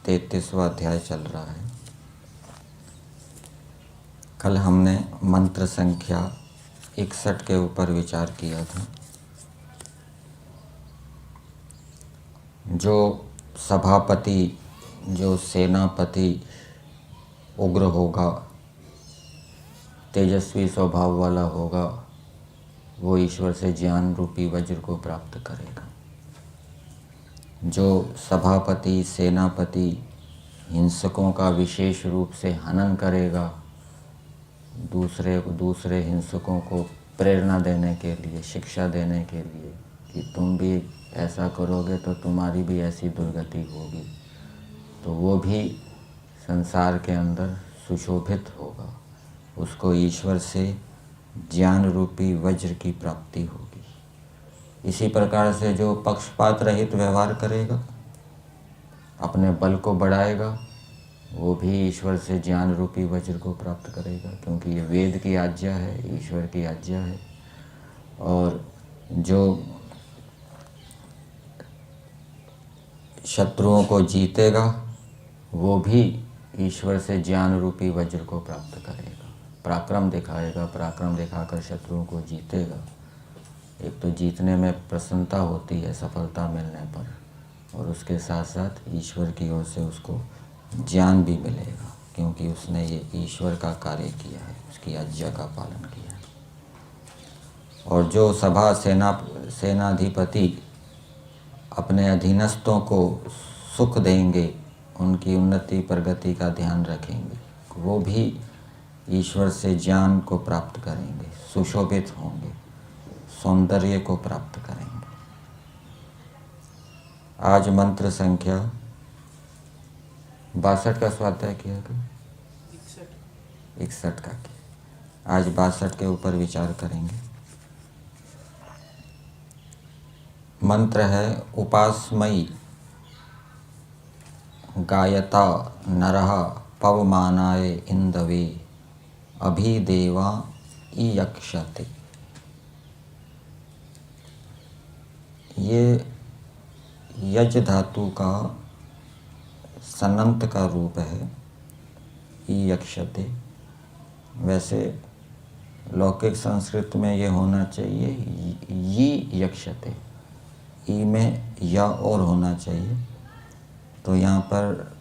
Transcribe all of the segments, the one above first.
तैंतीसवां अध्याय चल रहा है। कल हमने मंत्र संख्या 61 के ऊपर विचार किया था। जो सभापति, जो सेनापति उग्र होगा, तेजस्वी स्वभाव वाला होगा, वो ईश्वर से ज्ञान रूपी वज्र को प्राप्त करेगा। जो सभापति, सेनापति हिंसकों का विशेष रूप से हनन करेगा, दूसरे हिंसकों को प्रेरणा देने के लिए, शिक्षा देने के लिए कि तुम भी ऐसा करोगे तो तुम्हारी भी ऐसी दुर्गति होगी, तो वो भी संसार के अंदर सुशोभित होगा। उसको ईश्वर से ज्ञान रूपी वज्र की प्राप्ति होगी। इसी प्रकार से जो पक्षपात रहित व्यवहार करेगा, अपने बल को बढ़ाएगा, वो भी ईश्वर से ज्ञान रूपी वज्र को प्राप्त करेगा, क्योंकि ये वेद की आज्ञा है, ईश्वर की आज्ञा है। और जो शत्रुओं को जीतेगा, वो भी ईश्वर से ज्ञान रूपी वज्र को प्राप्त करेगा। पराक्रम दिखाएगा, पराक्रम दिखाकर शत्रुओं को जीतेगा। एक तो जीतने में प्रसन्नता होती है सफलता मिलने पर, और उसके साथ साथ ईश्वर की ओर से उसको ज्ञान भी मिलेगा, क्योंकि उसने ये ईश्वर का कार्य किया है, उसकी आज्ञा का पालन किया है। और जो सभा सेनाधिपति अपने अधीनस्थों को सुख देंगे, उनकी उन्नति प्रगति का ध्यान रखेंगे, वो भी ईश्वर से ज्ञान को प्राप्त करेंगे, सुशोभित होंगे, सौंदर्य को प्राप्त करेंगे। आज मंत्र संख्या 62 का स्वाध्याय किया गया, 61 का किया। आज 62 के ऊपर विचार करेंगे। मंत्र है उपासमयी गायता नरः पवमानाय इंदवे अभिदेवा ईयक्षते। ये यज धातु का सनंत का रूप है, ईयक्षते। वैसे लौकिक संस्कृत में ये होना चाहिए यी यक्षते, ई में या और होना चाहिए। तो यहाँ पर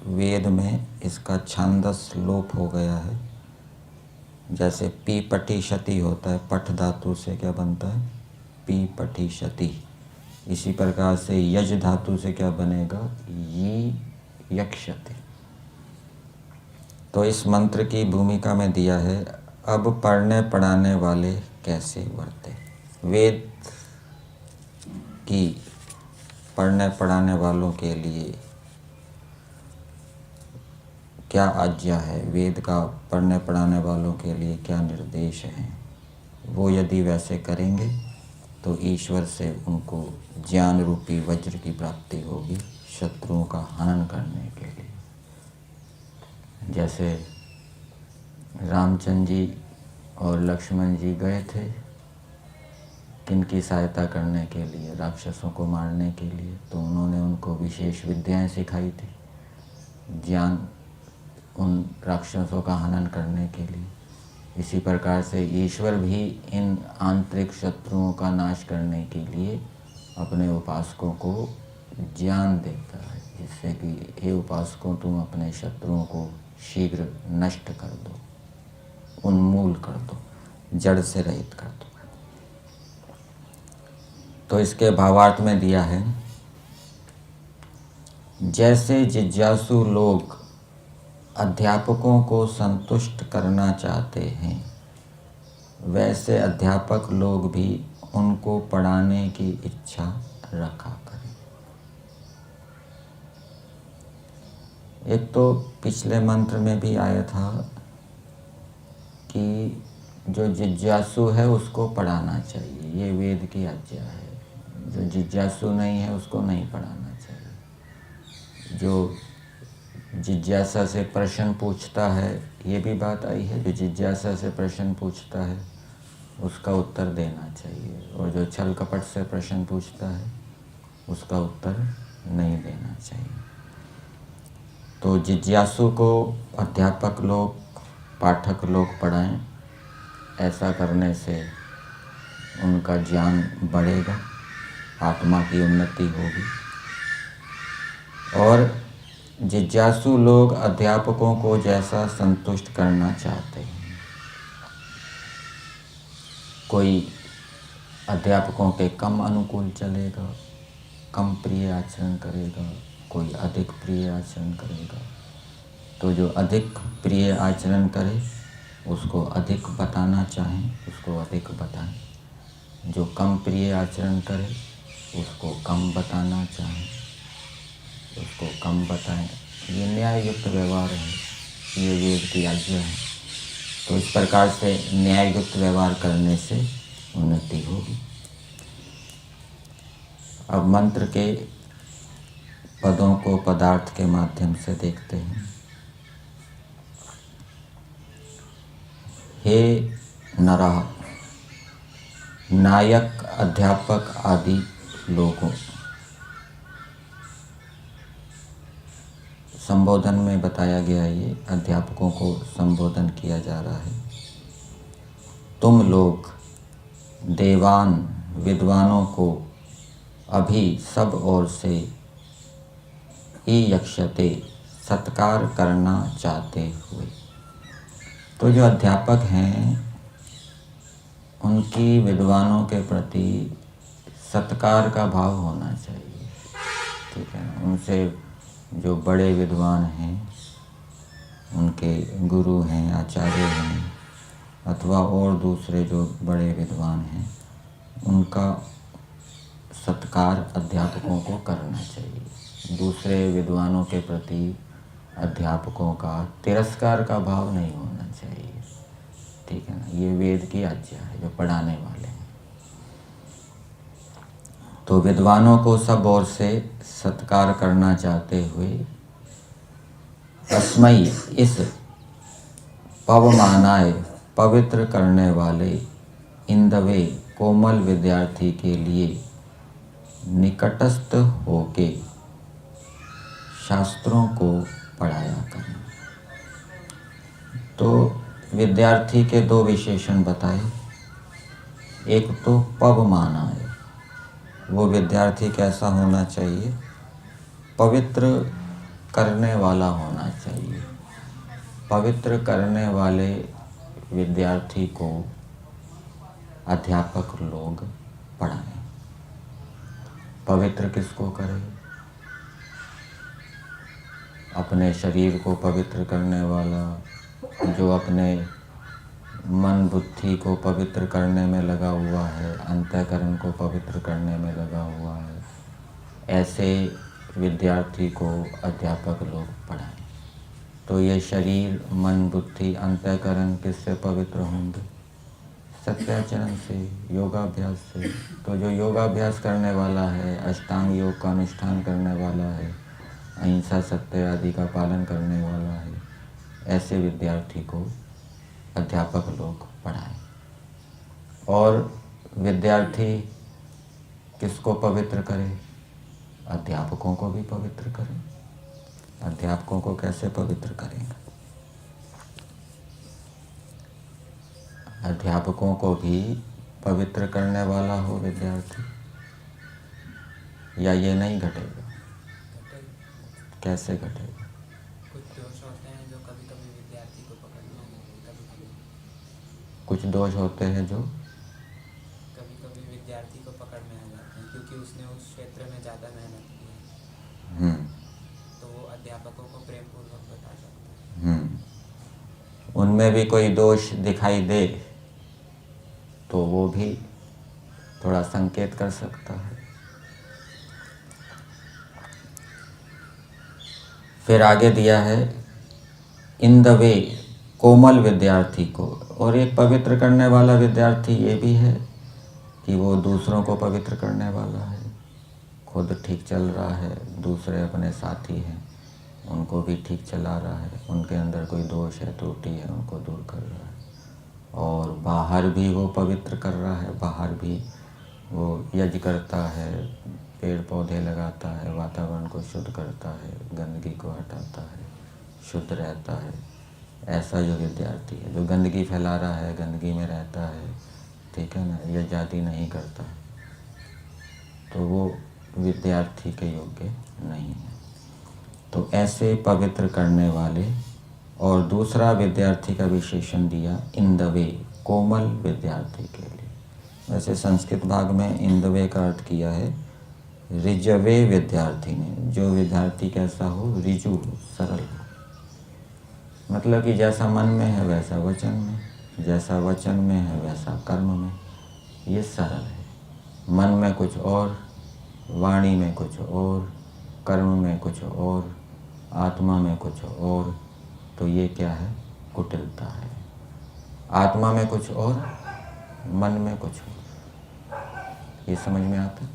वेद में इसका छांदस लोप हो गया है। जैसे पी पटी शति होता है, पठ धातु से क्या बनता है, पी पठी शति। इसी प्रकार से यज धातु से क्या बनेगा, यी यक्षते। तो इस मंत्र की भूमिका में दिया है, अब पढ़ने पढ़ाने वाले कैसे वर्ते। वेद की पढ़ने पढ़ाने वालों के लिए क्या आज्ञा है, वेद का पढ़ने पढ़ाने वालों के लिए क्या निर्देश हैं, वो यदि वैसे करेंगे तो ईश्वर से उनको ज्ञान रूपी वज्र की प्राप्ति होगी, शत्रुओं का हनन करने के लिए। जैसे रामचंद्र जी और लक्ष्मण जी गए थे किनकी सहायता करने के लिए, राक्षसों को मारने के लिए, तो उन्होंने उनको विशेष विद्याएं सिखाई थी, ज्ञान उन राक्षसों का हनन करने के लिए। इसी प्रकार से ईश्वर भी इन आंतरिक शत्रुओं का नाश करने के लिए अपने उपासकों को ज्ञान देता है, जिससे कि हे उपासकों, तुम अपने शत्रुओं को शीघ्र नष्ट कर दो, उन्मूल कर दो, जड़ से रहित कर दो। तो इसके भावार्थ में दिया है, जैसे जिज्ञासु लोग अध्यापकों को संतुष्ट करना चाहते हैं, वैसे अध्यापक लोग भी उनको पढ़ाने की इच्छा रखा करें। एक तो पिछले मंत्र में भी आया था कि जो जिज्ञासु है उसको पढ़ाना चाहिए, ये वेद की आज्ञा है। जो जिज्ञासु नहीं है उसको नहीं पढ़ाना चाहिए। जो जिज्ञासा से प्रश्न पूछता है, ये भी बात आई है, जो जिज्ञासा से प्रश्न पूछता है उसका उत्तर देना चाहिए, और जो छल कपट से प्रश्न पूछता है उसका उत्तर नहीं देना चाहिए। तो जिज्ञासु को अध्यापक लोग, पाठक लोग पढ़ाएं। ऐसा करने से उनका ज्ञान बढ़ेगा, आत्मा की उन्नति होगी। और जिज्ञासु लोग अध्यापकों को जैसा संतुष्ट करना चाहते हैं। कोई अध्यापकों के कम अनुकूल चलेगा, कम प्रिय आचरण करेगा, कोई अधिक प्रिय आचरण करेगा। तो जो अधिक प्रिय आचरण करे उसको अधिक बताना चाहें, उसको अधिक बताएं। जो कम प्रिय आचरण करे उसको कम बताना चाहें, उसको कम बताएं। ये न्याय युक्त व्यवहार है, ये वेद की आज्ञा है। तो इस प्रकार से न्याय युक्त व्यवहार करने से उन्नति होगी। अब मंत्र के पदों को पदार्थ के माध्यम से देखते हैं। हे नरः, नायक, अध्यापक आदि लोगों। संबोधन में बताया गया, ये अध्यापकों को संबोधन किया जा रहा है। तुम लोग देवान विद्वानों को अभी सब ओर से ईयक्षते सत्कार करना चाहते हुए। तो जो अध्यापक हैं उनकी विद्वानों के प्रति सत्कार का भाव होना चाहिए, ठीक है ना। उनसे जो बड़े विद्वान हैं, उनके गुरु हैं, आचार्य हैं, अथवा और दूसरे जो बड़े विद्वान हैं, उनका सत्कार अध्यापकों को करना चाहिए। दूसरे विद्वानों के प्रति अध्यापकों का तिरस्कार का भाव नहीं होना चाहिए, ठीक है ना। ये वेद की आज्ञा है जो पढ़ाने वाले हैं। तो विद्वानों को सब ओर से सत्कार करना चाहते हुए तस्मै, इस पवमानाय, पवित्र करने वाले, इंदवे, कोमल विद्यार्थी के लिए निकटस्थ होके शास्त्रों को पढ़ाया करें। तो विद्यार्थी के दो विशेषण बताए। एक तो पवमानाय, वो विद्यार्थी कैसा होना चाहिए? पवित्र करने वाला होना चाहिए। पवित्र करने वाले विद्यार्थी को अध्यापक लोग पढ़ाएं। पवित्र किसको करें? अपने शरीर को पवित्र करने वाला, जो अपने मन बुद्धि को पवित्र करने में लगा हुआ है, अंतःकरण को पवित्र करने में लगा हुआ है, ऐसे विद्यार्थी को अध्यापक लोग पढ़ाएं। तो ये शरीर, मन, बुद्धि, अंतःकरण किससे पवित्र होंगे? सत्याचरण से, योगाभ्यास से। तो जो योगाभ्यास करने वाला है, अष्टांग योग का अनुष्ठान करने वाला है, अहिंसा, सत्य आदि का पालन करने वाला है, ऐसे विद्यार्थी को अध्यापक लोग पढ़ाएं। और विद्यार्थी किसको पवित्र करें? अध्यापकों को भी पवित्र करें। अध्यापकों को कैसे पवित्र करेंगे? अध्यापकों को भी पवित्र करने वाला हो विद्यार्थी, या ये नहीं घटेगा? कैसे घटेगा? कुछ दोष होते हैं जो कभी कभी विद्यार्थी को पकड़ने में कभी कुछ दोष होते हैं जो कभी विद्यार्थी को पकड़ में आ जाते हैं, क्योंकि उसने उस क्षेत्र में ज़्यादा मेहनत की है। तो वो अध्यापकों को प्रेम पूर्वक बता सकते हैं। उनमें भी कोई दोष दिखाई दे तो वो भी थोड़ा संकेत कर सकता है। फिर आगे दिया है इन द वे, कोमल विद्यार्थी को। और एक पवित्र करने वाला विद्यार्थी ये भी है कि वो दूसरों को पवित्र करने वाला है, खुद ठीक चल रहा है, दूसरे अपने साथी हैं उनको भी ठीक चला रहा है, उनके अंदर कोई दोष है, त्रुटि है, उनको दूर कर रहा है, और बाहर भी वो पवित्र कर रहा है, बाहर भी वो यज्ञ करता है, पेड़ पौधे लगाता है, वातावरण को शुद्ध करता है, गंदगी को हटाता है, शुद्ध रहता है। ऐसा जो विद्यार्थी है, जो गंदगी फैला रहा है, गंदगी में रहता है, ठीक है ना, यज्ञ आदि नहीं करता, तो वो विद्यार्थी के योग्य नहीं है। तो ऐसे पवित्र करने वाले। और दूसरा विद्यार्थी का विशेषण दिया इंदवे, कोमल विद्यार्थी के लिए। वैसे संस्कृत भाग में इंदवे का अर्थ किया है रिजवे विद्यार्थी ने, जो विद्यार्थी कैसा हो, रिजु हो, सरल हो। मतलब कि जैसा मन में है वैसा वचन में, जैसा वचन में है वैसा कर्म में, ये सरल है। मन में कुछ और, वाणी में कुछ और, कर्म में कुछ और, आत्मा में कुछ और, तो ये क्या है, कुटिलता है। आत्मा में कुछ और, मन में कुछ और, ये समझ में आता है?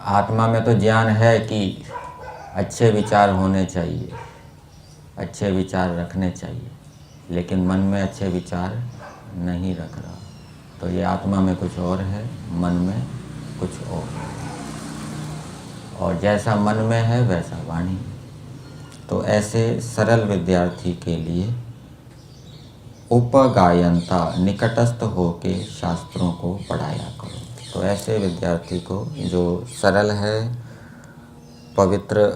आत्मा में तो ज्ञान है कि अच्छे विचार होने चाहिए, अच्छे विचार रखने चाहिए, लेकिन मन में अच्छे विचार नहीं रख रहा, तो ये आत्मा में कुछ और है, मन में कुछ और जैसा मन में है वैसा वाणी है। तो ऐसे सरल विद्यार्थी के लिए उपगायनता, निकटस्थ होके शास्त्रों को पढ़ाया करो। तो ऐसे विद्यार्थी को जो सरल है, पवित्र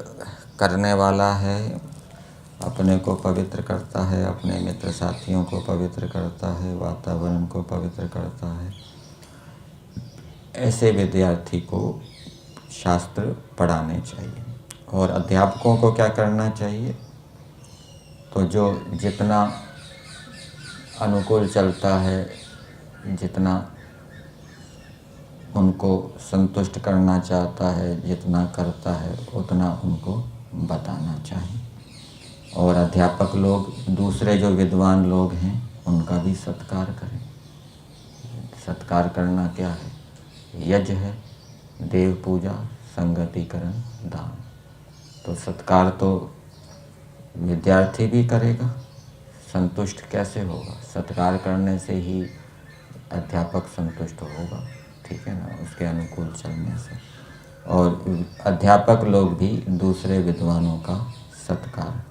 करने वाला है, अपने को पवित्र करता है, अपने मित्र साथियों को पवित्र करता है, वातावरण को पवित्र करता है, ऐसे विद्यार्थी को शास्त्र पढ़ाने चाहिए। और अध्यापकों को क्या करना चाहिए, तो जो जितना अनुकूल चलता है, जितना उनको संतुष्ट करना चाहता है, जितना करता है, उतना उनको बताना चाहिए। और अध्यापक लोग दूसरे जो विद्वान लोग हैं उनका भी सत्कार करें। सत्कार करना क्या है, यज्ञ है, देव पूजा, संगतिकरण, दान। तो सत्कार तो विद्यार्थी भी करेगा, संतुष्ट कैसे होगा, सत्कार करने से ही अध्यापक संतुष्ट होगा, ठीक है ना, उसके अनुकूल चलने से। और अध्यापक लोग भी दूसरे विद्वानों का सत्कार